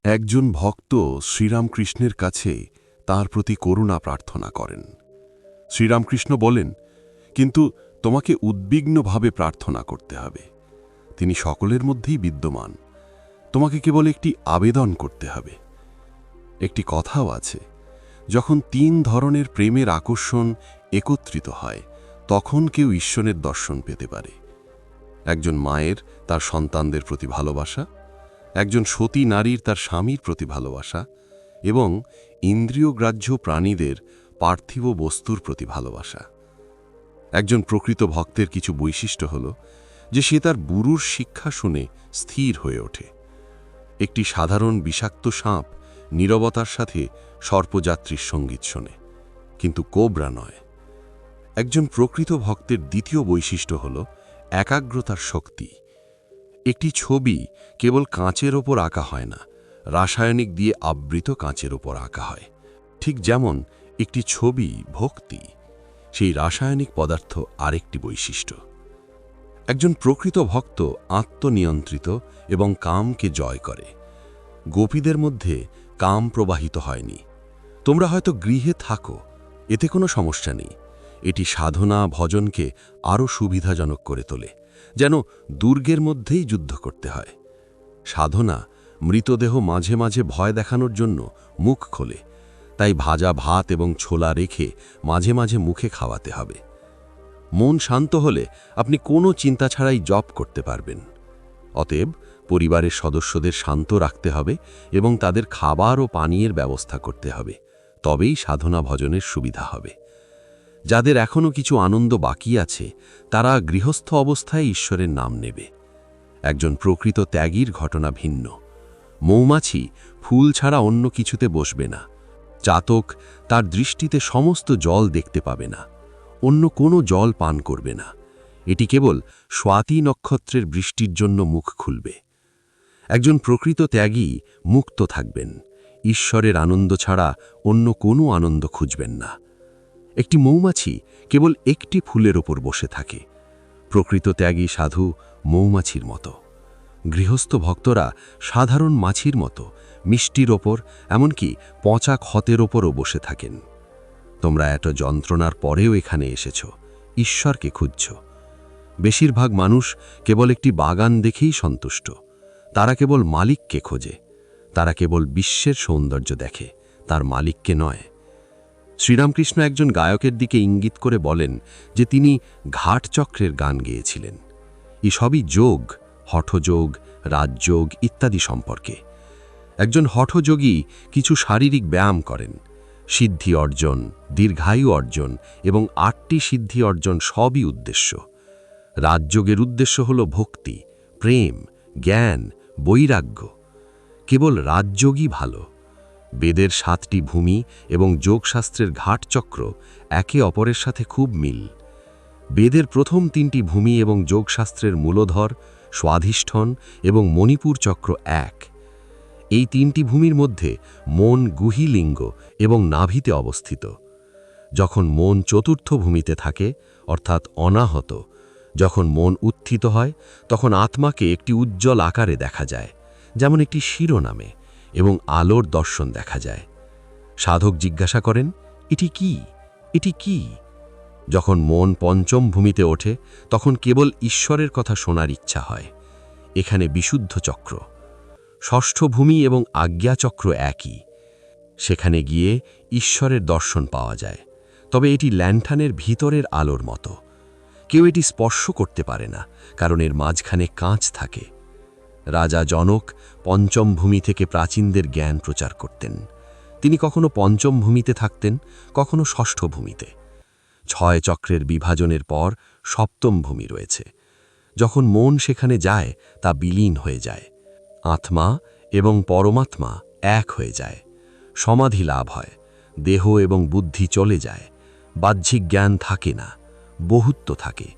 একজন ভক্ত শ্রীরামকৃষ্ণের কাছে তার প্রতি করুণা প্রার্থনা করেন। শ্রীরামকৃষ্ণ বলেন, কিন্তু তোমাকে উদ্বিগ্নভাবে প্রার্থনা করতে হবে। তিনি সকলের মধ্যেই বিদ্যমান। তোমাকে কেবল একটি আবেদন করতে হবে। একটি কথাও আছে, যখন তিন ধরনের প্রেমের আকর্ষণ একত্রিত হয় তখন কেউ ঈশ্বরের দর্শন পেতে পারে। একজন মায়ের তার সন্তানদের প্রতি ভালোবাসা, একজন সতী নারীর তার স্বামীর প্রতি ভালোবাসা, এবং ইন্দ্রিয়গ্রাহ্য প্রাণীদের পার্থিব বস্তুর প্রতি ভালোবাসা। একজন প্রকৃত ভক্তের কিছু বৈশিষ্ট্য হল যে সে তার গুরুর শিক্ষা শুনে স্থির হয়ে ওঠে। একটি সাধারণ বিষাক্ত সাপ নীরবতার সাথে সর্পযাত্রীর সঙ্গীত শোনে, কিন্তু কোবরা নয়। একজন প্রকৃত ভক্তের দ্বিতীয় বৈশিষ্ট্য হল একাগ্রতার শক্তি। একটি ছবি কেবল কাঁচের ওপর আঁকা হয় না, রাসায়নিক দিয়ে আবৃত কাঁচের ওপর আঁকা হয়। ঠিক যেমন একটি ছবি ভক্তি, সেই রাসায়নিক পদার্থ আরেকটি বৈশিষ্ট্য। একজন প্রকৃত ভক্ত আত্মনিয়ন্ত্রিত এবং কামকে জয় করে। গোপীদের মধ্যে কাম প্রবাহিত হয়নি। তোমরা হয়তো গৃহে থাকো, এতে কোনো সমস্যা নেই। এটি সাধনা ভজনকে আরও সুবিধাজনক করে তোলে, যেন দুর্গের মধ্যেই যুদ্ধ করতে হয়। সাধনা মৃতদেহ মাঝে মাঝে ভয় দেখানোর জন্য মুখ খোলে, তাই ভাজা ভাত এবং ছোলা রেখে মাঝে মাঝে মুখে খাওয়াতে হবে। মন শান্ত হলে আপনি কোনো চিন্তা ছাড়াই জপ করতে পারবেন। অতএব পরিবারের সদস্যদের শান্ত রাখতে হবে এবং তাদের খাবার ও পানীয়ের ব্যবস্থা করতে হবে, তবেই সাধনা ভজনের সুবিধা হবে। যাদের এখনও কিছু আনন্দ বাকি আছে, তারা গৃহস্থ অবস্থায় ঈশ্বরের নাম নেবে। একজন প্রকৃত ত্যাগীর ঘটনা ভিন্ন। মৌমাছি ফুল ছাড়া অন্য কিছুতে বসবে না। চাতক তার দৃষ্টিতে সমস্ত জল দেখতে পাবে না, অন্য কোনো জল পান করবে না। এটি কেবল স্বাতি নক্ষত্রের বৃষ্টির জন্য মুখ খুলবে। একজন প্রকৃত ত্যাগী মুক্ত থাকবেন, ঈশ্বরের আনন্দ ছাড়া অন্য কোনো আনন্দ খুঁজবেন না। একটি মৌমাছি কেবল একটি ফুলের ওপর বসে থাকে। প্রকৃত ত্যাগী সাধু মৌমাছির মতো। গৃহস্থ ভক্তরা সাধারণ মাছির মতো মিষ্টির ওপর, এমনকি পচা ক্ষতের ওপরও বসে থাকেন। তোমরা এত যন্ত্রণার পরেও এখানে এসেছ, ঈশ্বরকে খুঁজছ। বেশিরভাগ মানুষ কেবল একটি বাগান দেখেই সন্তুষ্ট। তারা কেবল মালিককে খোঁজে। তারা কেবল বিশ্বের সৌন্দর্য দেখে, তার মালিককে নয়। শ্রীরামকৃষ্ণ একজন গায়কের দিকে ইঙ্গিত করে বলেন যে তিনি ঘাটচক্রের গান গেয়েছিলেন। এসবই যোগ, হঠযোগ, রাজযোগ ইত্যাদি সম্পর্কে। একজন হঠযোগী কিছু শারীরিক ব্যায়াম করেন। সিদ্ধি অর্জন, দীর্ঘায়ু অর্জন এবং 8টি সিদ্ধি অর্জন সবই উদ্দেশ্য। রাজযোগের উদ্দেশ্য হল ভক্তি, প্রেম, জ্ঞান, বৈরাগ্য। কেবল রাজযোগই ভালো। বেদের 7টি ভূমি এবং যোগশাস্ত্রের ঘাটচক্র একে অপরের সাথে খুব মিল। বেদের প্রথম 3টি ভূমি এবং যোগশাস্ত্রের মূলধর, স্বাধিষ্ঠন এবং মণিপুর চক্র এক। এই 3টি ভূমির মধ্যে মন গুহিলিঙ্গ এবং নাভিতে অবস্থিত। যখন মন চতুর্থ ভূমিতে থাকে, অর্থাৎ অনাহত, যখন মন উত্থিত হয়, তখন আত্মাকে একটি উজ্জ্বল আকারে দেখা যায়, যেমন একটি শিরোনামে, এবং আলোর দর্শন দেখা যায়। সাধক জিজ্ঞাসা করেন, এটি কি, এটি কি? যখন মন পঞ্চম ভূমিতে ওঠে, তখন কেবল ঈশ্বরের কথা শোনার ইচ্ছা হয়। এখানে বিশুদ্ধ চক্র। ষষ্ঠ ভূমি এবং আজ্ঞা চক্র একই। সেখানে গিয়ে ঈশ্বরের দর্শন পাওয়া যায়, তবে এটি ল্যান্টানের ভিতরের আলোর মতো। কেউ এটি স্পর্শ করতে পারে না, কারণ এর মাঝখানে কাঁচ থাকে। রাজা জনক পঞ্চম ভূমি থেকে প্রাচীনদের জ্ঞান প্রচার করতেন। তিনি কখনো পঞ্চম ভূমিতে থাকতেন, কখনো ষষ্ঠ ভূমিতে। 6 চক্রের বিভাজনের পর সপ্তম ভূমি রয়েছে। যখন মন সেখানে যায়, তা বিলীন হয়ে যায়। আত্মা এবং পরমাত্মা এক হয়ে যায়। সমাধি লাভ হয়। দেহ এবং বুদ্ধি চলে যায়। বাহ্যিক জ্ঞান থাকে না, বহুত্ব থাকে।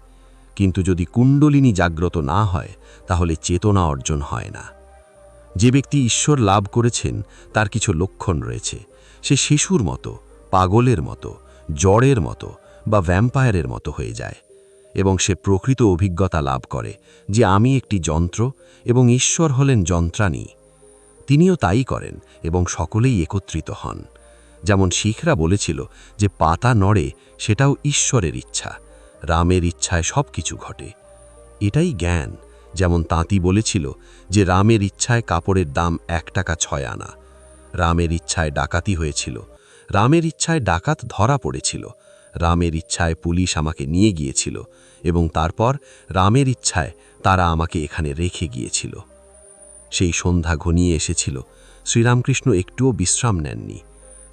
কিন্তু যদি কুণ্ডলিনী জাগ্রত না হয়, তাহলে চেতনা অর্জন হয় না। যে ব্যক্তি ঈশ্বর লাভ করেছেন, তার কিছু লক্ষণ রয়েছে। সে শিশুর মতো, পাগলের মতো, জড়ের মতো বা ভ্যাম্পায়ারের মতো হয়ে যায়, এবং সে প্রকৃত অভিজ্ঞতা লাভ করে যে আমি একটি যন্ত্র এবং ঈশ্বর হলেন যন্ত্রাণী। তিনিও তাই করেন এবং সকলেই একত্রিত হন। যেমন শিখরা বলেছিল যে পাতা নড়ে, সেটাও ঈশ্বরের ইচ্ছা, রামের ইচ্ছায় সব কিছু ঘটে। এটাই জ্ঞান। যেমন তাঁতি বলেছিল যে রামের ইচ্ছায় কাপড়ের দাম 1 টাকা 6 আনা, রামের ইচ্ছায় ডাকাতি হয়েছিল, রামের ইচ্ছায় ডাকাত ধরা পড়েছিল, রামের ইচ্ছায় পুলিশ আমাকে নিয়ে গিয়েছিল এবং তারপর রামের ইচ্ছায় তারা আমাকে এখানে রেখে গিয়েছিল। সেই সন্ধ্যা ঘনিয়ে এসেছিল, শ্রীরামকৃষ্ণ একটুও বিশ্রাম নেননি।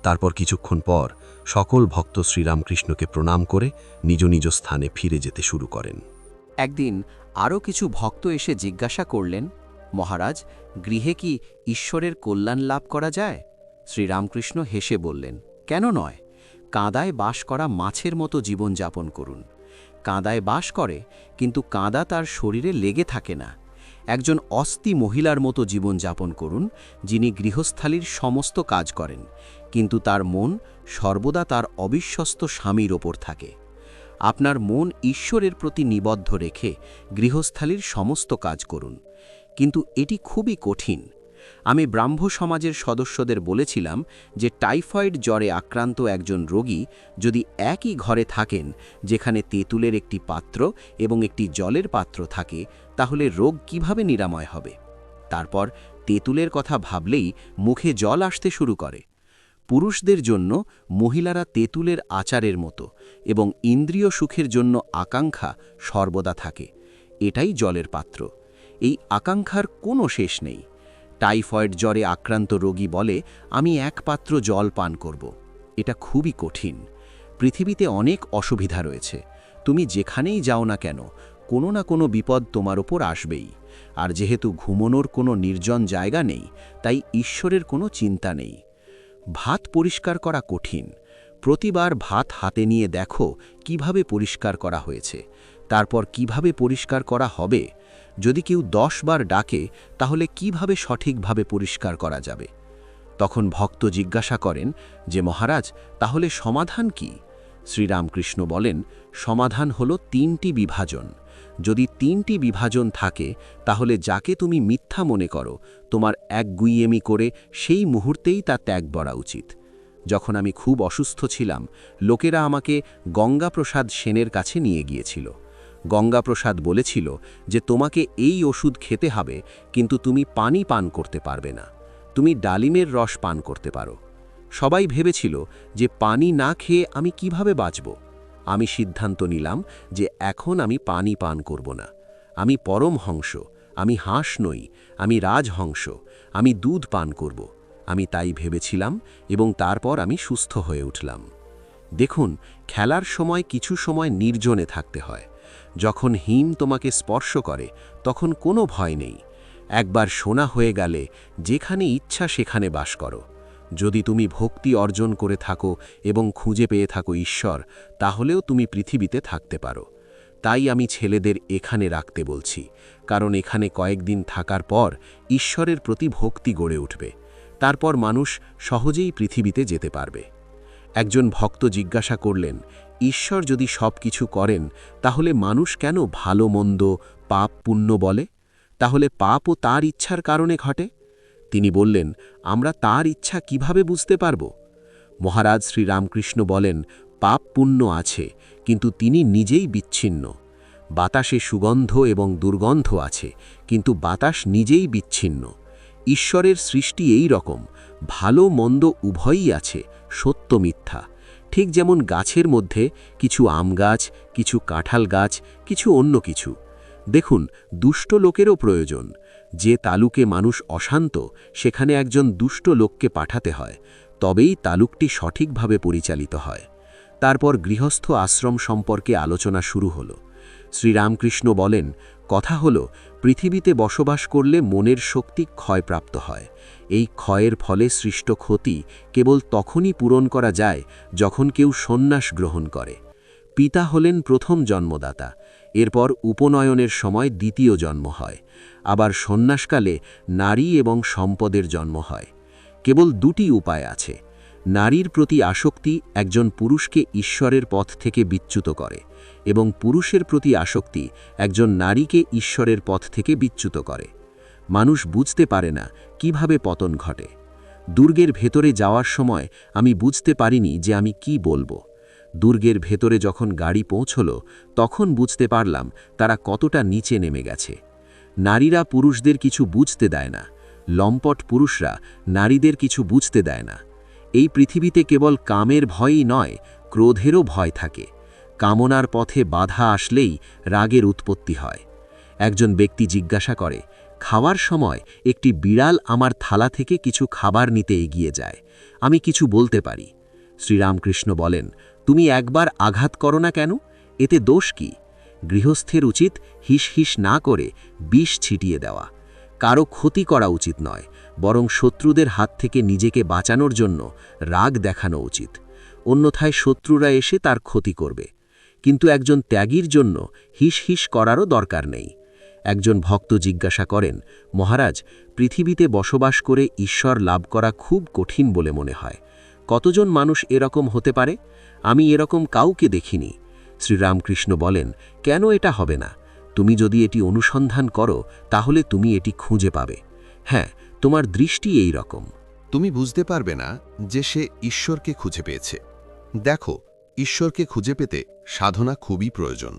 তারপর কিছুক্ষণ পর সকল ভক্ত শ্রীরামকৃষ্ণকে প্রণাম করে নিজ নিজ স্থানে ফিরে যেতে শুরু করেন। একদিন আরও কিছু ভক্ত এসে জিজ্ঞাসা করলেন, মহারাজ, গৃহে কি ঈশ্বরের কল্যাণ লাভ করা যায়? শ্রীরামকৃষ্ণ হেসে বললেন, কেন নয়? কাঁদায় বাস করা মাছের মতো জীবনযাপন করুন। কাঁদায় বাস করে, কিন্তু কাঁদা তার শরীরে লেগে থাকে না। একজন অস্থি মহিলার মতো জীবনযাপন করুন, যিনি গৃহস্থালির সমস্ত কাজ করেন, কিন্তু তার মন সর্বদা তার অবিশ্বস্ত স্বামীর ওপর থাকে। আপনার মন ঈশ্বরের প্রতি নিবদ্ধ রেখে গৃহস্থালির সমস্ত কাজ করুন, কিন্তু এটি খুবই কঠিন। আমি ব্রাহ্ম সমাজের সদস্যদের বলেছিলাম যে টাইফয়েড জ্বরে আক্রান্ত একজন রোগী যদি একই ঘরে থাকেন যেখানে তেঁতুলের একটি পাত্র এবং একটি জলের পাত্র থাকে, তাহলে রোগ কিভাবে নিরাময় হবে? তারপর তেঁতুলের কথা ভাবলেই মুখে জল আসতে শুরু করে। পুরুষদের জন্য মহিলারা তেঁতুলের আচারের মতো এবং ইন্দ্রিয় সুখের জন্য আকাঙ্ক্ষা সর্বদা থাকে। এটাই জলের পাত্র। এই আকাঙ্ক্ষার কোনো শেষ নেই। টাইফয়েড জ্বরে আক্রান্ত রোগী বলে, আমি এক পাত্র জল পান করব। এটা খুবই কঠিন। পৃথিবীতে অনেক অসুবিধা রয়েছে। তুমি যেখানেই যাও না কেন, কোনো না কোনো বিপদ তোমার ওপর আসবেই। আর যেহেতু ঘুমোনোর কোনো নির্জন জায়গা নেই, তাই ঈশ্বরের কোনো চিন্তা নেই। ভাত পরিষ্কার করা কঠিন। প্রতিবার ভাত হাতে নিয়ে দেখো কিভাবে পরিষ্কার করা হয়েছে, তারপর কিভাবে পরিষ্কার করা হবে। যদি কেউ 10 বার ডাকে, তাহলে কিভাবে সঠিকভাবে পরিষ্কার করা যাবে? তখন ভক্ত জিজ্ঞাসা করেন যে মহারাজ, তাহলে সমাধান কি? শ্রীরামকৃষ্ণ বলেন, সমাধান হলো 3টি বিভাজন। যদি 3টি বিভাজন থাকে, তাহলে যাকে তুমি মিথ্যা মনে করো, তোমার একগুইয়েমি করে সেই মুহূর্তেই তা ত্যাগ করা উচিত। যখন আমি খুব অসুস্থ ছিলাম, লোকেরা আমাকে গঙ্গাপ্রসাদ সেনের কাছে নিয়ে গিয়েছিল। গঙ্গাপ্রসাদ বলেছিল যে তোমাকে এই ওষুধ খেতে হবে, কিন্তু তুমি পানি পান করতে পারবে না। তুমি ডালিমের রস পান করতে পারো। সবাই ভেবেছিল যে পানি না খেয়ে আমি কিভাবে বাঁচব। আমি সিদ্ধান্ত নিলাম যে এখন আমি পানি পান করব না। আমি পরমহংস, আমি হাঁস নই, আমি রাজহংস, আমি দুধ পান করব। আমি তাই ভেবেছিলাম এবং তারপর আমি সুস্থ হয়ে উঠলাম। দেখুন, খেলার সময় কিছু সময় নির্জনে থাকতে হয়। যখন হিম তোমাকে স্পর্শ করে, তখন কোনো ভয় নেই। একবার সোনা হয়ে গেলে যেখানে ইচ্ছা সেখানে বাস করো। যদি তুমি ভক্তি অর্জন করে থাকো এবং খুঁজে পেয়ে থাকো ঈশ্বর, তাহলেও তুমি পৃথিবীতে থাকতে পারো। তাই আমি ছেলেদের এখানে রাখতে বলছি, কারণ এখানে কয়েকদিন থাকার পর ঈশ্বরের প্রতি ভক্তি গড়ে উঠবে। তারপর মানুষ সহজেই পৃথিবীতে যেতে পারবে। একজন ভক্ত জিজ্ঞাসা করলেন, ঈশ্বর যদি সব কিছু করেন, তাহলে মানুষ কেন ভালো মন্দ, পাপ পুণ্য বলে? তাহলে পাপও তার ইচ্ছার কারণে ঘটে? তিনি বললেন, আমরা তার ইচ্ছা কিভাবে বুঝতে পারব? মহারাজ শ্রীরামকৃষ্ণ বলেন, পাপ পুণ্য আছে, কিন্তু তিনি নিজেই বিচ্ছিন্ন। বাতাসে সুগন্ধ এবং দুর্গন্ধ আছে, কিন্তু বাতাস নিজেই বিচ্ছিন্ন। ঈশ্বরের সৃষ্টি এই রকম, ভালো মন্দ উভয়ই আছে, সত্য মিথ্যা। ঠিক যেমন গাছের মধ্যে কিছু আম গাছ, কিছু কাঁঠাল গাছ, কিছু অন্য কিছু। দেখুন, দুষ্ট লোকেরও প্রয়োজন। যে তালুকে মানুষ অশান্ত, সেখানে একজন দুষ্ট লোককে পাঠাতে হয়, তবেই তালুকটি সঠিকভাবে পরিচালিত হয়। তারপর গৃহস্থ আশ্রম সম্পর্কে আলোচনা শুরু হলো। শ্রীরামকৃষ্ণ বলেন, কথা হলো, পৃথিবীতে বসবাস করলে মনের শক্তি ক্ষয়প্রাপ্ত হয়। এই ক্ষয়ের ফলে সৃষ্ট ক্ষতি কেবল তখনই পূরণ করা যায় যখন কেউ সন্ন্যাস গ্রহণ করে। পিতা হলেন প্রথম জন্মদাতা, এরপর উপনয়নের সময় দ্বিতীয় জন্ম হয়, আবার সন্ন্যাসকালে নারী এবং সম্পদের জন্ম হয়। কেবল 2টি উপায় আছে। নারীর প্রতি আসক্তি একজন পুরুষকে ঈশ্বরের পথ থেকে বিচ্যুত করে, এবং পুরুষের প্রতি আসক্তি একজন নারীকে ঈশ্বরের পথ থেকে বিচ্যুত করে। মানুষ বুঝতে পারে না কিভাবে পতন ঘটে। দুর্গের ভেতরে যাওয়ার সময় আমি বুঝতে পারিনি যে আমি কি বলবো। দুর্গের ভেতরে যখন গাড়ি পৌঁছল তখন বুঝতে পারলাম তারা কতটা নিচে নেমে গেছে। নারীরা পুরুষদের কিছু বুঝতে দেয় না, লম্পট পুরুষরা নারীদের কিছু বুঝতে দেয় না। এই পৃথিবীতে কেবল কামের ভয়ই নয়, ক্রোধেরও ভয় থাকে। কামনার পথে বাধা আসলেই রাগের উৎপত্তি হয়। একজন ব্যক্তি জিজ্ঞাসা করে, খাওয়ার সময় একটি বিড়াল আমার থালা থেকে কিছু খাবার নিতে এগিয়ে যায়, আমি কিছু বলতে পারি? শ্রীরামকৃষ্ণ বলেন, তুমি একবার আঘাত করো না কেন? এতে দোষ কি? গৃহস্থের উচিত হিস হিস না করে বিষ ছিটিয়ে দেওয়া। কারো ক্ষতি করা উচিত নয়, বরং শত্রুদের হাত থেকে নিজেকে বাঁচানোর জন্য রাগ দেখানো উচিত। অন্যথায় শত্রুরা এসে তার ক্ষতি করবে। কিন্তু একজন ত্যাগীর জন্য হিস হিস করারও দরকার নেই। একজন ভক্ত জিজ্ঞাসা করেন, মহারাজ, পৃথিবীতে বসবাস করে ঈশ্বর লাভ করা খুব কঠিন বলে মনে হয়। কতজন মানুষ এরকম হতে পারে? আমি এরকম কাউকে দেখিনি। শ্রীরামকৃষ্ণ বলেন, কেন এটা হবে না? তুমি যদি এটি অনুসন্ধান করো তাহলে তুমি এটি খুঁজে পাবে। হ্যাঁ, তোমার দৃষ্টি এই রকম। তুমি বুঝতে পারবে না যে সে ঈশ্বরকে খুঁজে পেয়েছে। দেখো, ঈশ্বরকে খুঁজে পেতে সাধনা খুবই প্রয়োজন।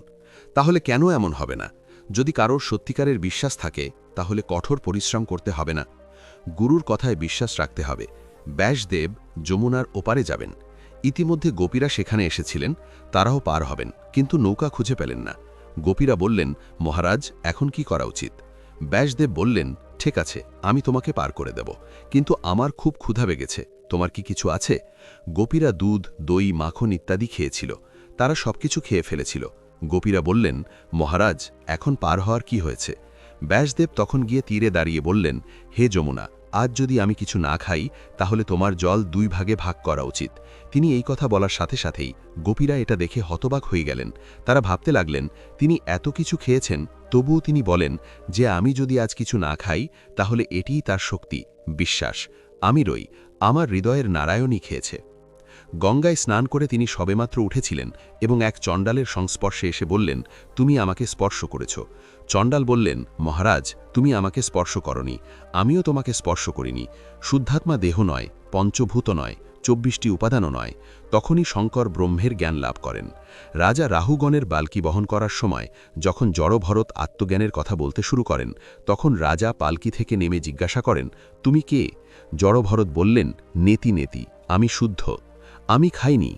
তাহলে কেন এমন হবে না? যদি কারোর সত্যিকারের বিশ্বাস থাকে তাহলে কঠোর পরিশ্রম করতে হবে না। গুরুর কথায় বিশ্বাস রাখতে হবে। ব্যাসদেব যমুনার ওপারে যাবেন। ইতিমধ্যে গোপীরা সেখানে এসেছিলেন, তারাও পার হবেন, কিন্তু নৌকা খুঁজে পেলেন না। গোপীরা বললেন, মহারাজ, এখন কি করা উচিত? ব্যাসদেব বললেন, ঠিক আছে, আমি তোমাকে পার করে দেব, কিন্তু আমার খুব ক্ষুধা লেগেছে, তোমার কি কিছু আছে? গোপীরা দুধ, দই, মাখন ইত্যাদি খেয়েছিল, তারা সবকিছু খেয়ে ফেলেছিল। গোপীরা বললেন, মহারাজ, এখন পার হওয়ার কি হয়েছে? ব্যাসদেব তখন গিয়ে তীরে দাঁড়িয়ে বললেন, হে যমুনা, আজ যদি আমি কিছু না খাই তাহলে তোমার জল 2 ভাগে ভাগ করা উচিত। তিনি এই কথা বলার সাথে সাথেই গোপীরা এটা দেখে হতবাক হয়ে গেলেন। তারা ভাবতে লাগলেন, তিনি এত কিছু খেয়েছেন, তবুও তিনি বলেন যে আমি যদি আজ কিছু না খাই তাহলে এটিই তার শক্তি, বিশ্বাস। আমি রই, আমার হৃদয়ের নারায়ণই খেয়েছে। গঙ্গায় স্নান করে তিনি সবেমাত্র উঠেছিলেন এবং এক চণ্ডালের সংস্পর্শে এসে বললেন, তুমি আমাকে স্পর্শ করেছ। চণ্ডাল বললেন, মহারাজ, তুমি আমাকে স্পর্শ করনি, আমিও তোমাকে স্পর্শ করিনি। শুদ্ধাত্মা দেহ নয়, পঞ্চভূত নয়, 24টি উপাদানও নয়। তখনই শঙ্কর ব্রহ্মের জ্ঞান লাভ করেন। রাজা রাহুগণের পালকি বহন করার সময় যখন জড়ভরত আত্মজ্ঞানের কথা বলতে শুরু করেন, তখন রাজা পালকি থেকে নেমে জিজ্ঞাসা করেন, তুমি কে? জড়ভরত বললেন, নেতি নেতি, আমি শুদ্ধ, আমি খাইনি।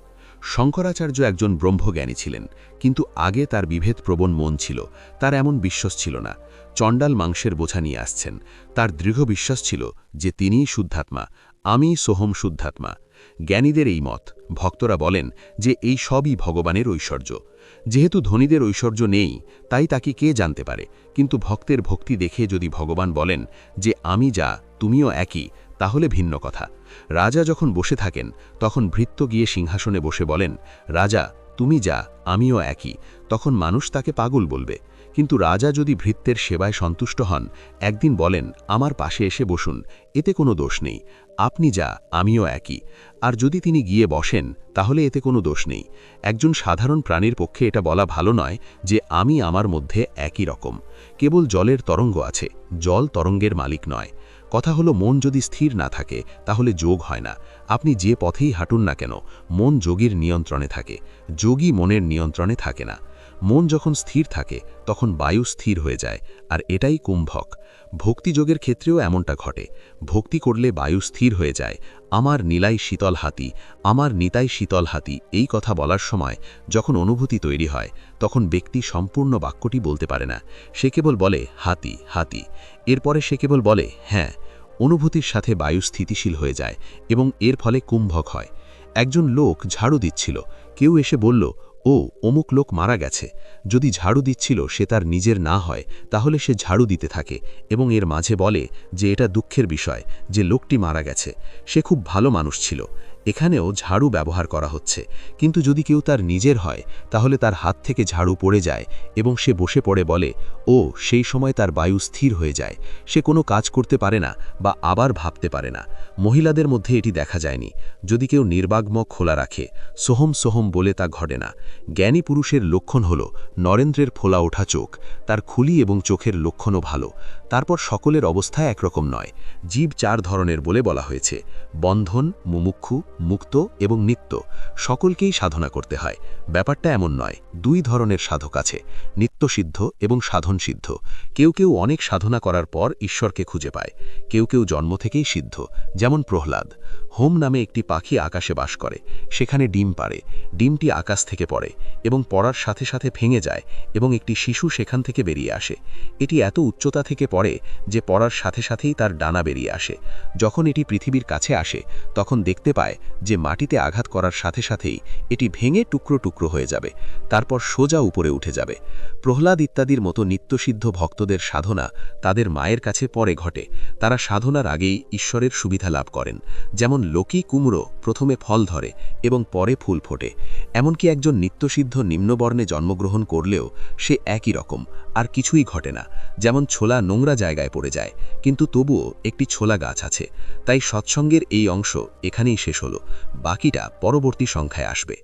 শঙ্করাচার্য একজন ব্রহ্মজ্ঞানী ছিলেন, কিন্তু আগে তার বিভেদপ্রবণ মন ছিল, তার এমন বিশ্বাস ছিল না। চণ্ডাল মাংসের বোঝা নিয়ে আসছেন, তার দৃঢ় বিশ্বাস ছিল যে তিনিই শুদ্ধাত্মা, আমি সোহম শুদ্ধাত্মা। জ্ঞানীদের এই মত। ভক্তরা বলেন যে এই সবই ভগবানের ঐশ্বর্য। যেহেতু ধনীদের ঐশ্বর্য নেই, তাই তাকে কে জানতে পারে? কিন্তু ভক্তের ভক্তি দেখে যদি ভগবান বলেন যে আমি যা, তুমিও একই, তাহলে ভিন্ন কথা। রাজা যখন বসে থাকেন তখন ভৃত্য গিয়ে সিংহাসনে বসে বলেন, রাজা, তুমি যা, আমিও একই। তখন মানুষ তাকে পাগল বলবে। কিন্তু রাজা যদি ভৃত্যের সেবায় সন্তুষ্ট হন, একদিন বলেন, আমার পাশে এসে বসুন, এতে কোনো দোষ নেই, আপনি যা, আমিও একই। আর যদি তিনি গিয়ে বসেন, তাহলে এতে কোনো দোষ নেই। একজন সাধারণ প্রাণীর পক্ষে এটা বলা ভালো নয় যে আমি আমার মধ্যে একই রকম। কেবল জলের তরঙ্গ আছে, জল তরঙ্গের মালিক নয়। কথা হলো, মন যদি স্থির না থাকে তাহলে যোগ হয় না। আপনি যে পথেই হাঁটুন না কেন, মন যোগীর নিয়ন্ত্রণে থাকে, যোগী মনের নিয়ন্ত্রণে থাকে না। মন যখন স্থির থাকে তখন বায়ু স্থির হয়ে যায়, আর এটাই কুম্ভক। ভক্তিযোগের ক্ষেত্রেও এমনটা ঘটে। ভক্তি করলে বায়ু স্থির হয়ে যায়। আমার নীলাই শীতল হাতি, আমার নিতাই শীতল হাতি, এই কথা বলার সময় যখন অনুভূতি তৈরি হয় তখন ব্যক্তি সম্পূর্ণ বাক্যটি বলতে পারে না, সে কেবল বলে হাতি হাতি। এরপরে সে কেবল বলে হ্যাঁ। অনুভূতির সাথে বায়ু স্থিতিশীল হয়ে যায় এবং এর ফলে কুম্ভক হয়। একজন লোক ঝাড়ু দিচ্ছিল, কেউ এসে বলল, ও অমুক লোক মারা গেছে। যদি ঝাড়ু দিচ্ছিল সে তার নিজের না হয়, তাহলে সে ঝাড়ু দিতে থাকে এবং এর মাঝে বলে যে এটা দুঃখের বিষয় যে লোকটি মারা গেছে, সে খুব ভালো মানুষ ছিল। এখানেও ঝাড়ু ব্যবহার করা হচ্ছে, কিন্তু যদি কেউ তার নিজের হয় তাহলে তার হাত থেকে ঝাড়ু পড়ে যায় এবং সে বসে পড়ে বলে, ও সেই সময় তার বায়ু স্থির হয়ে যায়, সে কোনো কাজ করতে পারে না বা আবার ভাবতে পারে না। মহিলাদের মধ্যে এটি দেখা যায়নি। যদি কেউ নির্বাগ্ম খোলা রাখে, সোহম সোহম বলে তা ঘটে না। জ্ঞানী পুরুষের লক্ষণ হল নরেন্দ্রের ফোলা ওঠা চোখ, তার খুলি এবং চোখের লক্ষণও ভালো। তারপর সকলের অবস্থা একরকম নয়। জীব 4 ধরনের বলে বলা হয়েছে: বন্ধন, মুমুক্ষু, মুক্ত এবং নিত্য। সকলকেই সাধনা করতে হয়। ব্যাপারটা এমন নয়। 2 ধরনের সাধক আছে, নিত্যসিদ্ধ এবং সাধনসিদ্ধ। কেউ কেউ অনেক সাধনা করার পর ঈশ্বরকে খুঁজে পায়, কেউ কেউ জন্ম থেকেই সিদ্ধ, যেমন প্রহ্লাদ। হোম নামে একটি পাখি আকাশে বাস করে, সেখানে ডিম পাড়ে। ডিমটি আকাশ থেকে পড়ে এবং পড়ার সাথে সাথে ভেঙে যায় এবং একটি শিশু সেখান থেকে বেরিয়ে আসে। এটি এত উচ্চতা থেকে পড়ে যে পড়ার সাথে সাথেই তার ডানা বেরিয়ে আসে। যখন এটি পৃথিবীর কাছে আসে তখন দেখতে পায় যে মাটিতে আঘাত করার সাথে সাথেই এটি ভেঙে টুকরো টুকরো হয়ে যাবে, তারপর সোজা উপরে উঠে যাবে। প্রহ্লাদ ইত্যাদির মতো নিত্যসিদ্ধ ভক্তদের সাধনা তাদের মায়ের কাছে পরে ঘটে। তারা সাধনার আগেই ঈশ্বরের সুবিধা লাভ করেন। যেমন লোকি কুমড়ো প্রথমে ফল ধরে এবং পরে ফুল ফোটে। এমনকি একজন নিত্যসিদ্ধ নিম্নবর্ণে জন্মগ্রহণ করলেও সে একই রকম, আর কিছুই ঘটে না। যেমন ছোলা নোংরা জায়গায় পড়ে যায়, কিন্তু তবুও একটি ছোলা গাছ আছে। তাই সৎসঙ্গের এই অংশ এখানেই শেষ হলো, বাকিটা পরবর্তী সংখ্যায় আসবে।